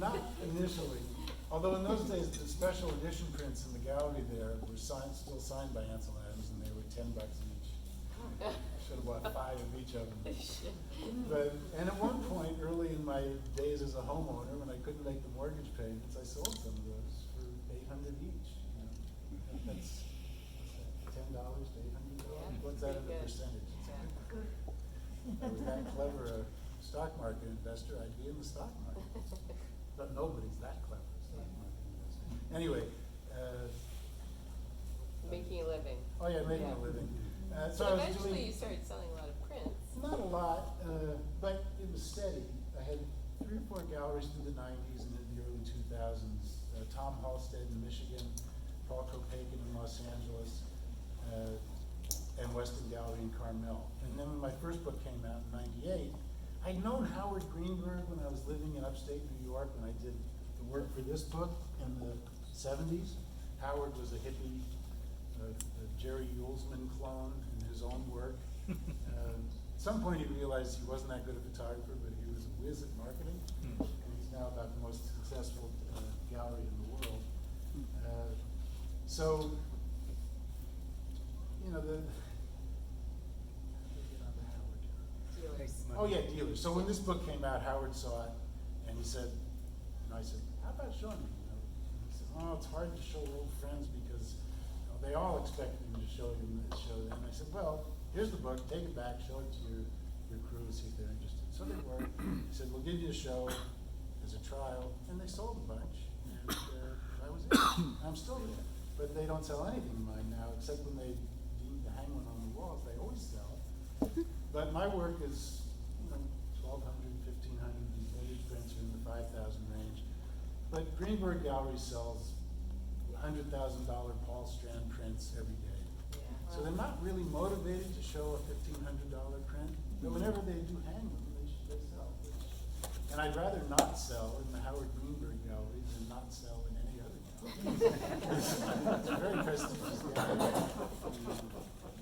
not initially. Although in those days, the special edition prints in the gallery there were still signed by Ansel Adams, and they were $10 each. Should have bought 5 of each of them. And at one point, early in my days as a homeowner, when I couldn't make the mortgage payments, I sold some of those for $800 each. That's $10 to $800. Yeah, What's that in a pretty good. percentage? Yeah. If I was that clever a stock market investor, I'd be in the stock market. But nobody's that clever a stock market investor. Anyway. Making a living. Oh yeah, making a living. So I was eventually doing, you started selling a lot of prints. not a lot, but it was steady. I had 3 or 4 galleries through the 90s and in the early 2000s. Tom Halstead in Michigan, Paul Kopakin in Los Angeles. and Weston Gallery in Carmel. And then when my first book came out in '98, I'd known Howard Greenberg when I was living in upstate New York when I did the work for this book in the '70s. Howard was a hippie, a Jerry Yulesman clone in his own work. At some point he realized he wasn't that good a photographer, but he was a whiz at marketing. And he's now about the most successful gallery in the world. So, you know, Dealers. oh yeah, dealers. So when this book came out, Howard saw it, and he said, I said, how about showing me? You know? And he said, oh, it's hard to show old friends because they all expect me to show them. And I said, well, here's the book, take it back, show it to your crew, see if they're interested. So they were. He said, we'll give you a show as a trial, and they sold a bunch, and I was in. I'm still there. But they don't sell anything of mine now, except when they need to hang one on the walls, they always sell. But my work is, you know, 1,200, 1,500, these vintage prints are in the 5,000 range. But Greenberg Gallery sells $100,000 Paul Strand prints every day. So they're not really motivated to show a $1,500 print, but whenever they do hang them, they sell. And I'd rather not sell in the Howard Greenberg Gallery than not sell in any other gallery. It's a very prestigious gallery.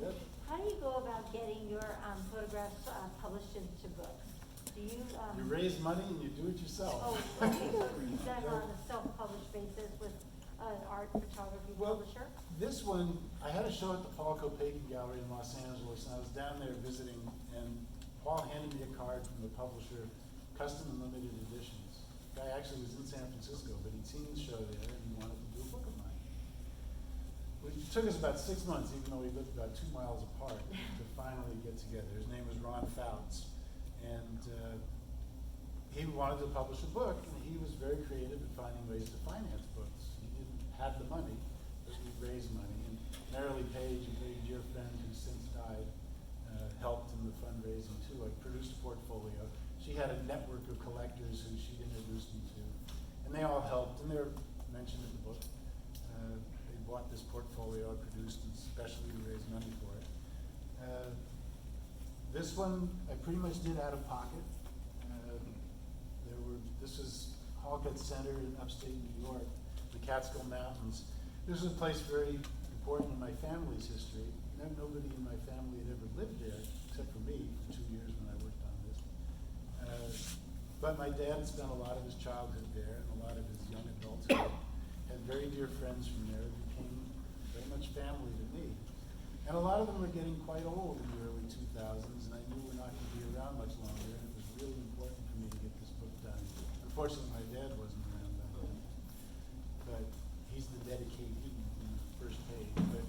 Yep. How do you go about getting your photographs published into books? Do you? You raise money and you do it yourself. Oh, okay, so you've done it on a self-published basis with an art photography Well, publisher? this one, I had a show at the Paul Kopeikin Gallery in Los Angeles, and I was down there visiting, and Paul handed me a card from the publisher, Custom and Limited Editions. The guy actually was in San Francisco, but he'd seen the show there, and he wanted to do a book of mine. It took us about 6 months, even though we lived about 2 miles apart, to finally get together. His name was Ron Fouts, and he wanted to publish a book, and he was very creative in finding ways to finance books. He didn't have the money, but we raised money. And Marilee Page, a very dear friend who's since died, helped in the fundraising too. I produced a portfolio. She had a network of collectors who she introduced me to, and they all helped, and they're mentioned in the book. They bought this portfolio I produced especially to raise money for it. This one I pretty much did out of pocket. This is Halcott Center in upstate New York, the Catskill Mountains. This was a place very important in my family's history. Nobody in my family had ever lived there, except for me, for 2 years when I worked on this. But my dad spent a lot of his childhood there, and a lot of his young adulthood. Had very dear friends from there, became very much family to me. And a lot of them were getting quite old in the early 2000s, and I knew we were not going to be around much longer, and it was really important for me to get this book done. Unfortunately, my dad wasn't around back then, but he's the dedicatee in the first page. But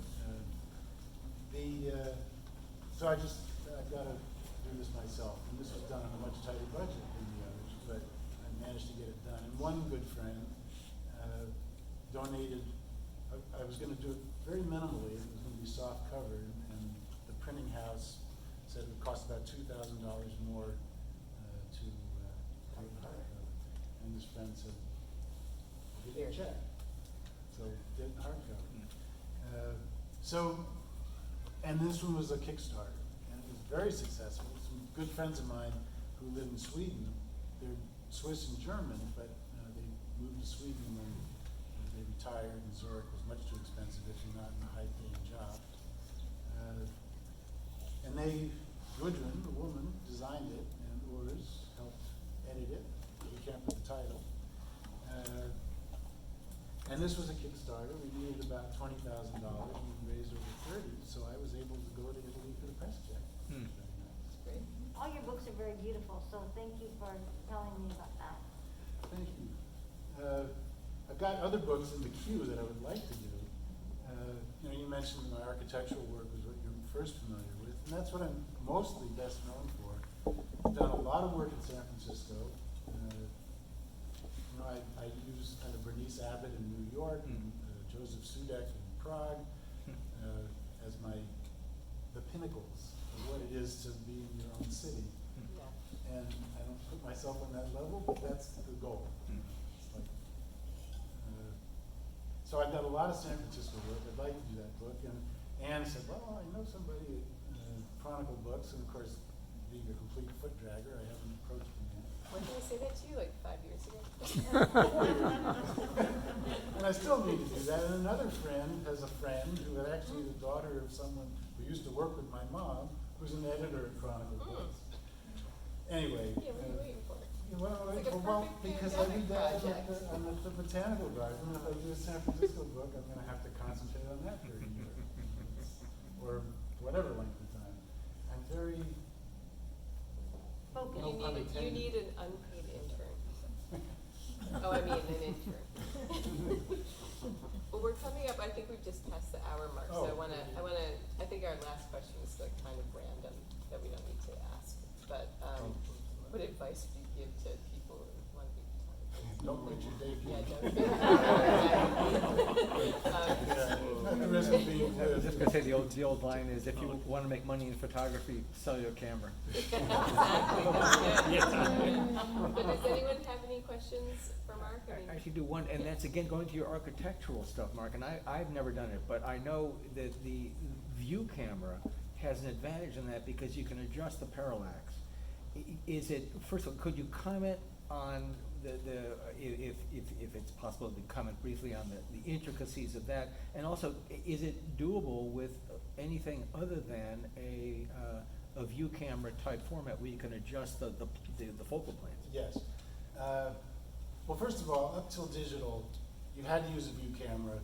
so I've got to do this myself, and this was done on a much tighter budget than the others, but I managed to get it done. And one good friend donated. I was going to do it very minimally. It was going to be soft covered, and the printing house said it would cost about $2,000 more to do the hardcover. And this friend said, "Give me a check." So did hardcover. And this one was a Kickstarter, and it was very successful. Some good friends of mine who live in Sweden, they're Swiss and German, but they moved to Sweden when they retired, and Zurich was much too expensive if you're not in a high-paying job. And Gudrun, the woman, designed it, and Urs helped edit it. We can't put the title. And this was a Kickstarter. We needed about $20,000, and we raised over 30, so I was able to go to Italy for the press check. Great. All your books are very beautiful, so thank you for telling me about that. Thank you. I've got other books in the queue that I would like to do. You mentioned my architectural work was what you're first familiar with, and that's what I'm mostly best known for. I've done a lot of work in San Francisco. I used kind of Bernice Abbott in New York and Joseph Sudek in Prague as the pinnacles of what it is to be in your own city. Yeah. And I don't put myself on that level, but that's the goal. It's like, so I've done a lot of San Francisco work. I'd like to do that book, and And said, well, I know somebody at Chronicle Books, and of course, being a complete foot dragger, I haven't approached him yet. When did I say that to you, like 5 years ago? And I still need to do that. And another friend has a friend who is actually the daughter of someone who used to work with my mom, who's an editor at Chronicle Books. Anyway. Yeah, what are you waiting for? Well, It's like a well, perfect because I pandemic do that project. I'm at the botanical garden. If I do a San Francisco book, I'm gonna have to concentrate on that for a year. Or whatever length of time. I'm very, Focus. No pun You intended. need an unpaid intern. Oh, I mean an intern. Well, we're coming up, I think we've just passed the hour mark, so Oh. I think our last question is like kind of random, that we don't need to ask. But, what advice would you give to people who want to be photographers? don't quit your day Yeah, job. Not the risk of being I was just gonna say, the old line is, if you wanna make money in photography, sell your camera. Exactly, that's good. But does anyone have any questions for Mark? I mean- I actually do one, and that's again going to your architectural stuff, Mark, and I've never done it, but I know that the view camera has an advantage in that because you can adjust the parallax. Is it, first of all, could you comment on if it's possible to comment briefly on the intricacies of that? And also, is it doable with anything other than a view camera type format where you can adjust the focal planes? Yes. Well, first of all, up till digital, you had to use a view camera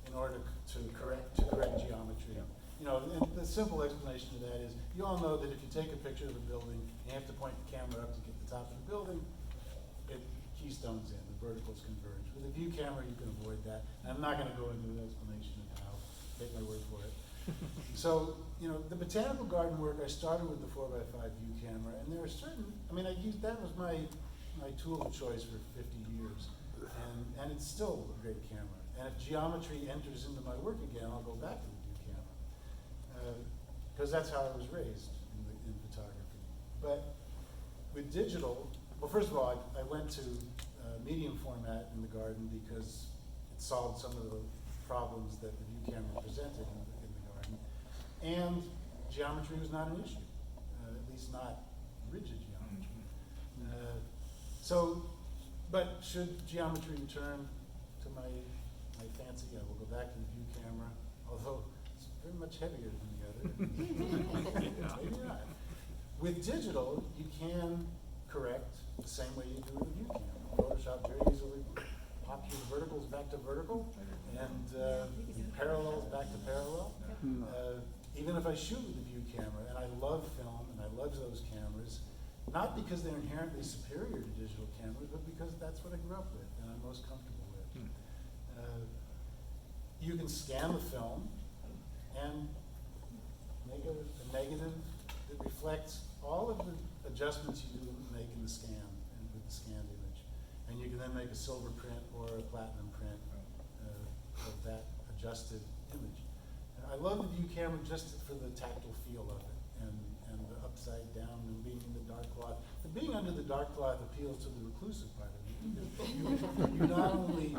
in order to correct geometry. Yeah. You know, and the simple explanation of that is, you all know that if you take a picture of a building, you have to point the camera up to get the top of the building, it keystones in, the verticals converge. With a view camera, you can avoid that. And I'm not gonna go into an explanation of how, take my word for it. So, you know, the botanical garden work, I started with the 4x5 view camera, and there are certain, I mean, that was my tool of choice for 50 years. And it's still a great camera. And if geometry enters into my work again, I'll go back to the view camera. Because that's how I was raised in photography. But with digital, well, first of all, I went to medium format in the garden because it solved some of the problems that the view camera presented in the garden. And geometry was not an issue, at least not rigid geometry. But should geometry return to my fancy, I will go back to the view camera, although it's very much heavier than the other. Maybe not. With digital, you can correct the same way you do with a view camera. Photoshop very easily pops your verticals back to vertical and parallels back to parallel. Even if I shoot with a view camera, and I love film and I love those cameras, not because they're inherently superior to digital cameras, but because that's what I grew up with and I'm most comfortable with. You can scan the film and make a negative that reflects all of the adjustments you make in the scan and with the scanned image. And you can then make a silver print or a platinum print of that adjusted image. And I love the view camera just for the tactile feel of it and the upside down and being in the dark cloth. The being under the dark cloth appeals to the reclusive part of it. You not only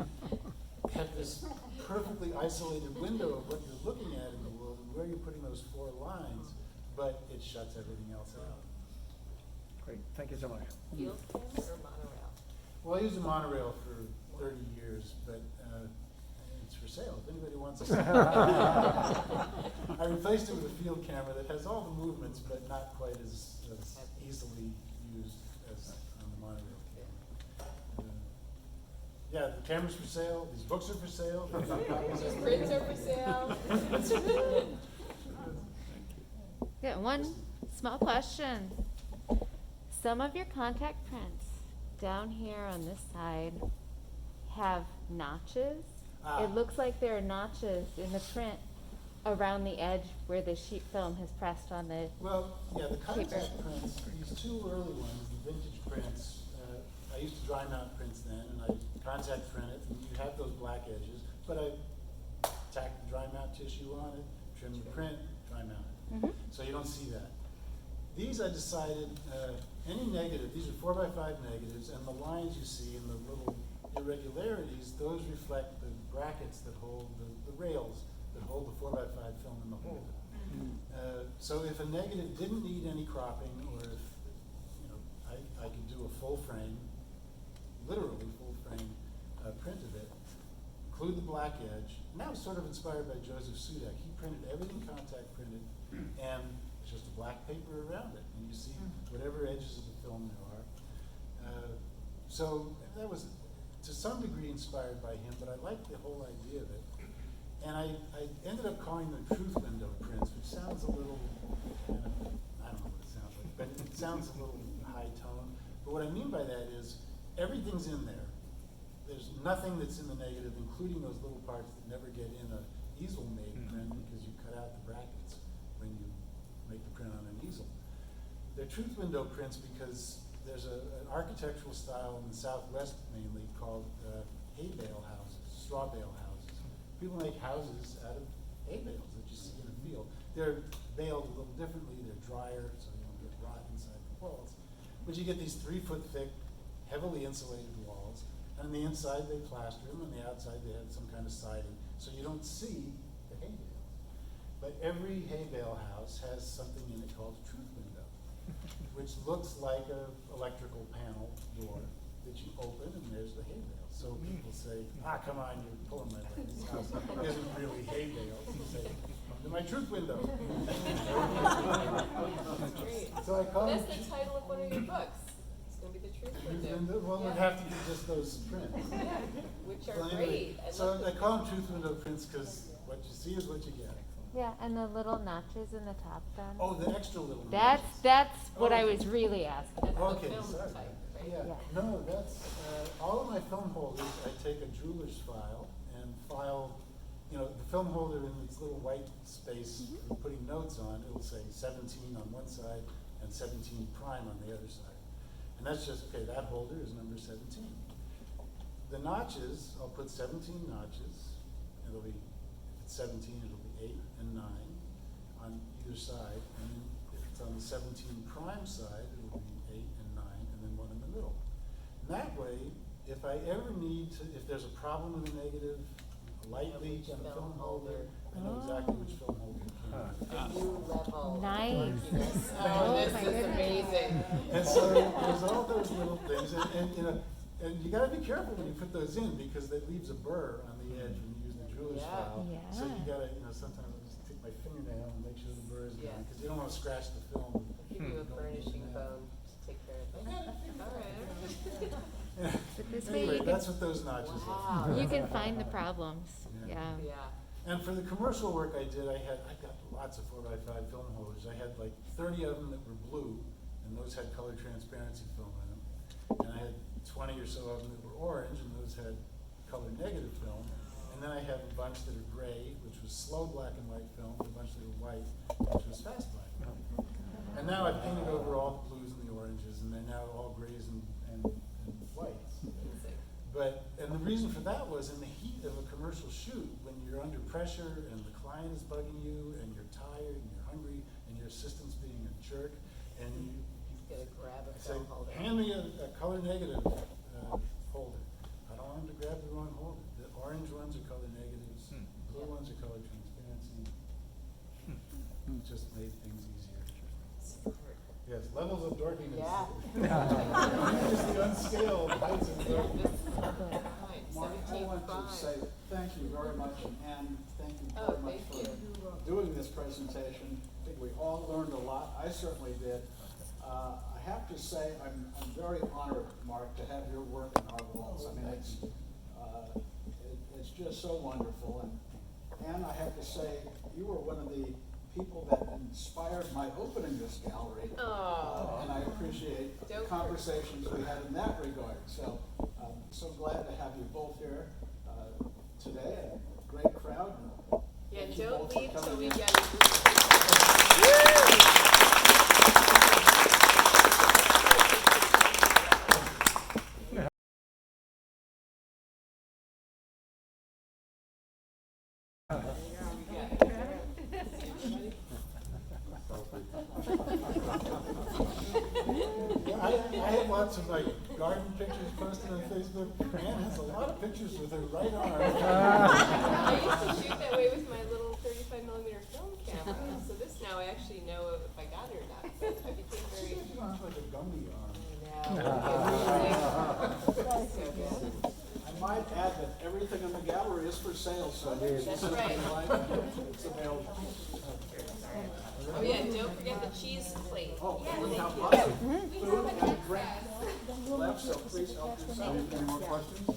have this perfectly isolated window of what you're looking at in the world and where you're putting those four lines, but it shuts everything else out. Great, thank you so much. Field camera or monorail? Well, I used a monorail for 30 years, but it's for sale if anybody wants it. I replaced it with a field camera that has all the movements, but not quite as easily used as on the monorail camera. Yeah, the camera's for sale, these books are for sale. These prints are for sale. Got one small question. Some of your contact prints down here on this side have notches. It looks like there are notches in the print around the edge where the sheet film has pressed on the Well, yeah, the paper. contact prints, these two early ones, the vintage prints, I used to dry mount prints then, and I contact print it, and you have those black edges, but I tack the dry mount tissue on it, trim the print, dry mount it. So you don't see that. These I decided, any negative, these are 4x5 negatives, and the lines you see and the little irregularities, those reflect the brackets that hold the rails that hold the 4x5 film in the holder. So if a negative didn't need any cropping, or if I could do a full frame, literally full frame print of it, include the black edge. And that was sort of inspired by Joseph Sudak. He printed everything contact printed, and it's just a black paper around it, and you see whatever edges of the film there are. So that was to some degree inspired by him, but I liked the whole idea of it. And I ended up calling them truth window prints, which sounds a little, I don't know what it sounds like, but it sounds a little high tone. But what I mean by that is everything's in there. There's nothing that's in the negative, including those little parts that never get in an easel-made print because you cut out the brackets when you make the print on an easel. They're truth window prints because there's an architectural style in the Southwest mainly called hay bale houses, straw bale houses. People make houses out of hay bales that you see in a field. They're baled a little differently. They're drier, so you don't get rot inside the walls. But you get these 3-foot thick, heavily insulated walls. And on the inside they plaster them, and the outside they have some kind of siding, so you don't see the hay bales. But every hay bale house has something in it called a truth window, which looks like an electrical panel door that you open, and there's the hay bale. So people say, come on, you're pulling my leg. This house isn't really hay bales. You say, come to my truth window. Great. So I call That's it the title of one of your books. It's going to be the truth window. Well, it'd have to be just those prints. Which are So anyway, great. so I call them truth window prints because what you see is what you get. Yeah, and the little notches in the top then. Oh, the extra little That's notches. what I Oh. was really asking. That's Okay, the film sorry. type, right? Yeah, Yeah. no, that's, all of my film holders, I take a jeweler's file and file, the film holder in its little white space for putting notes on, it'll say 17 on one side and 17 prime on the other side. And that's just, okay, that holder is number 17. The notches, I'll put 17 notches. It'll be, if it's 17, it'll be 8 and 9 on either side. And then if it's on the 17 prime side, it'll be 8 and 9, and then one in the middle. And that way, if I ever need to, if there's a problem in the negative, a light leak on the film holder, I know exactly which film holder it came with. A new level. Nice. Of dorkiness. Oh, Oh, this my is goodness. amazing. And so there's all those little things, and you gotta be careful when you put those in because that leaves a burr on the edge when you use the jeweler's Yeah. file. So you Yeah. gotta, sometimes I'll just take my fingernail and make sure the burr is Yeah. gone, because you don't wanna scratch the film. Give you a burnishing bone to take care of it. All right. But this way Anyway, you that's can, what those notches Wow. are. you can find the problems. Yeah. Yeah. Yeah. And for the commercial work I did, I got lots of 4x5 film holders. I had like 30 of them that were blue, and those had color transparency film in them. And I had 20 or so of them that were orange, and those had color negative film. And then I have a bunch that are gray, which was slow black and white film, and a bunch that are white, which was fast black film. And now I've painted over all the blues and the oranges, and they're now all grays and whites. And the reason for that was in the heat of a commercial shoot, when you're under pressure and the client is bugging you and you're tired and you're hungry and your assistant's being a jerk, and you Gotta grab a say, film holder. hand me a color negative holder. I don't want him to grab the wrong holder. The orange ones are color negatives, blue Yeah. ones are color transparency. It just made things easier. Yes, levels of dorkiness. Yeah. Just the unscaled heights of dorkiness. Fine, Mark, I 17 want to fine. say thank you very much, and thank you Oh, very much thank for you. doing this presentation. I think we all learned a lot. I certainly did. I have to say, I'm very honored, Mark, to have your work in our walls. I mean, it's just so wonderful. And I have to say, you were one of the people that inspired my opening this gallery. Aw. And I appreciate the Don't conversations we had in that regard. So I'm so glad to have you both here today. A great crowd. And Yeah, thank you don't both for leave till coming we in. get it. I have lots of like garden pictures posted on Facebook. Anne has a lot of pictures with her right arm. I used to shoot that way with my little gummy arm. I might add that everything in the gallery is for sale, so. That's right. It's available. Oh yeah, don't forget the cheese plate. Oh, we have lots of food and drink left, so please help yourself. Any more questions?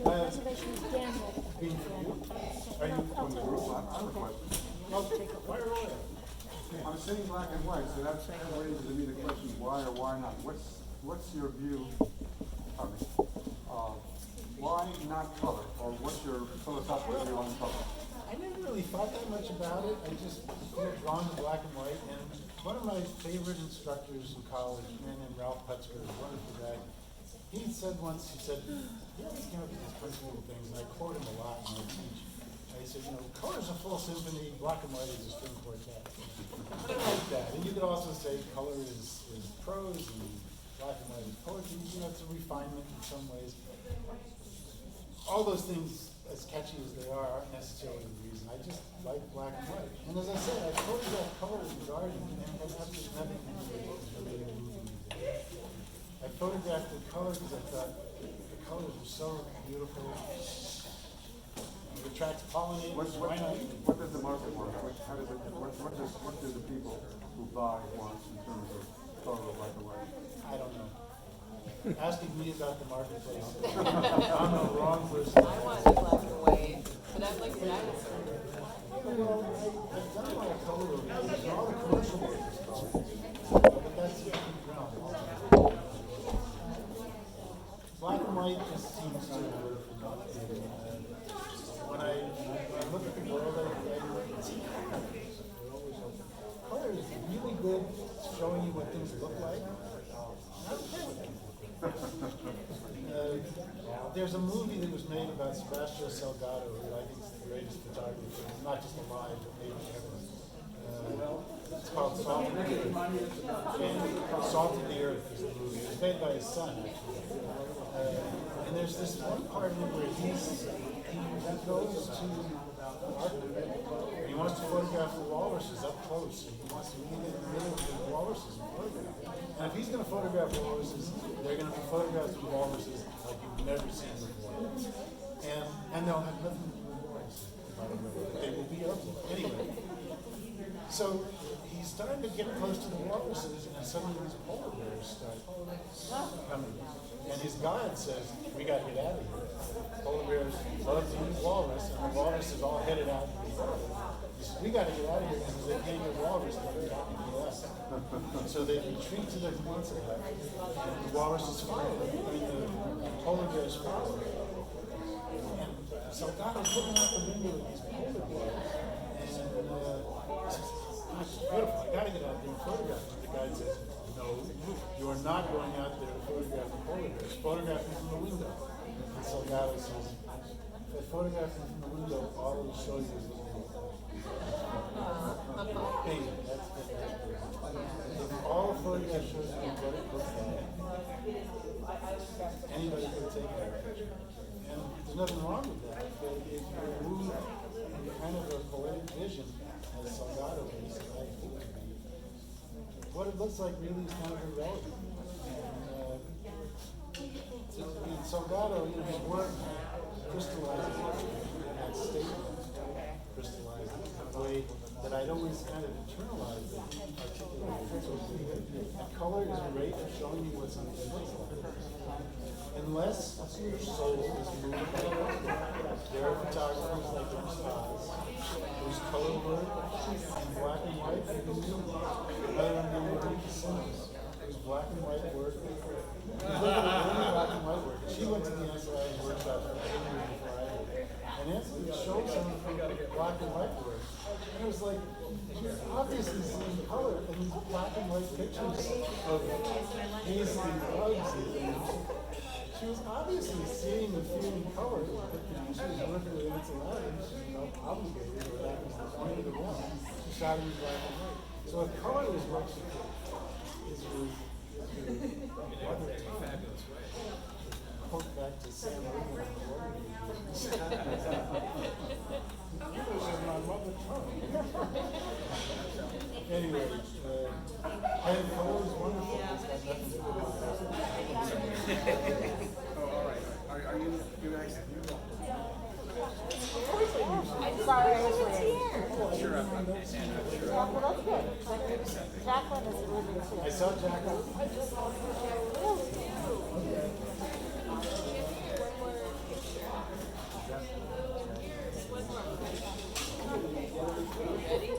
Reservation is Daniel. Are you From the group, I have a question. I'm seeing black and white, so that raises to me the question, why or why not? What's your view, why not color? Or what's your philosophical view on color? I never really thought that much about it. I just feel drawn to black and white. And one of my favorite instructors in college, a man named Ralph Putzker, a wonderful guy, he said once, he always came up with these principal things, and I quote him a lot when I teach. And he said, color is a full symphony, black and white is a string quartet. I don't like that. And you could also say color is prose and black and white is poetry. It's a refinement in some ways. All those things, as catchy as they are, aren't necessarily the reason. I just like black and white. And as I said, I photographed color in the garden, and it has absolutely nothing to do with the movie. I photographed the color because I thought the colors were so beautiful. It attracts pollinators. Why not? What does the market want? What do the people who buy want in terms of color of black and white? I don't know. Asking me about the marketplace. I'm the wrong person. I wanted black and white, but I like dinosaur. Well, I've done a lot of color reviews, and all the commercial work is color. But that's a different realm. Black and white just seems to work for me. When I look at the world, I see colors. Color is really good at showing you what things look like. Not everything. There's a movie that was made about Sebastian Salgado, who I think is the greatest photographer, not just alive, but maybe ever. It's called Salt of the Earth. And Salt of the Earth is the movie. It was made by his son, actually. And there's this one part in it where he goes to and he wants to photograph the walruses up close. And he wants to really get in the middle of the walruses and photograph them. And if he's going to photograph walruses, they're going to be photographs of walruses like you've never seen before. And they'll have nothing to do with walruses. They will be airborne. Anyway, so he's starting to get close to the walruses, and suddenly these polar bears start coming. And his guide says, we got to get out of here. Polar bears love to eat walrus, and the walrus is all headed out. He says, we got to get out of here because they can't get walrus to get out of the US. So they retreat to their peninsula, and the walruses follow them. I mean, the polar bears follow them. And Salgado's looking out the window at these polar bears, and he says, gosh, it's beautiful, I got to get out there and photograph them. The guide says, no, you are not going out there to photograph the polar bears. Photograph them from the window. And Salgado says, if I photograph them from the window, all it will show you is what they look like. Hey, that's the if all the photograph shows you what it looks like, anybody could take that picture. And there's nothing wrong with that. But if you move in kind of a poetic vision, as Salgado is, I think what it looks like really is kind of irrelevant. And Salgado, his work crystallizes that statement, crystallizes it in a way that I'd always kind of internalized and articulated. And color is great at showing you what something looks like. Unless your soul is moved by color, there are photographers like Jastrab whose color work in black and white can be new. Other than Enrique Simmons, whose black and white work, you look at her early black and white work. She went to the NSI workshop for 8 years before I did. And Anthony showed some of her black and white work. And it was like, she was obviously seeing color in these black and white pictures of pasty bugs and things. She was obviously seeing and feeling color, but because she was working with Anthony, she felt obligated, or that was the point of the film. She shot it in black and white. So if color is what she did, is your mother tongue. Quote back to Sam Irwin in the water English is my mother tongue. Anyway, and color is wonderful. It's got Oh, all right. Are you guys? Sorry, I was late. Sure, I'm sure. Yeah, well, that's good. Jacqueline is really too. I saw Jacqueline. Ready?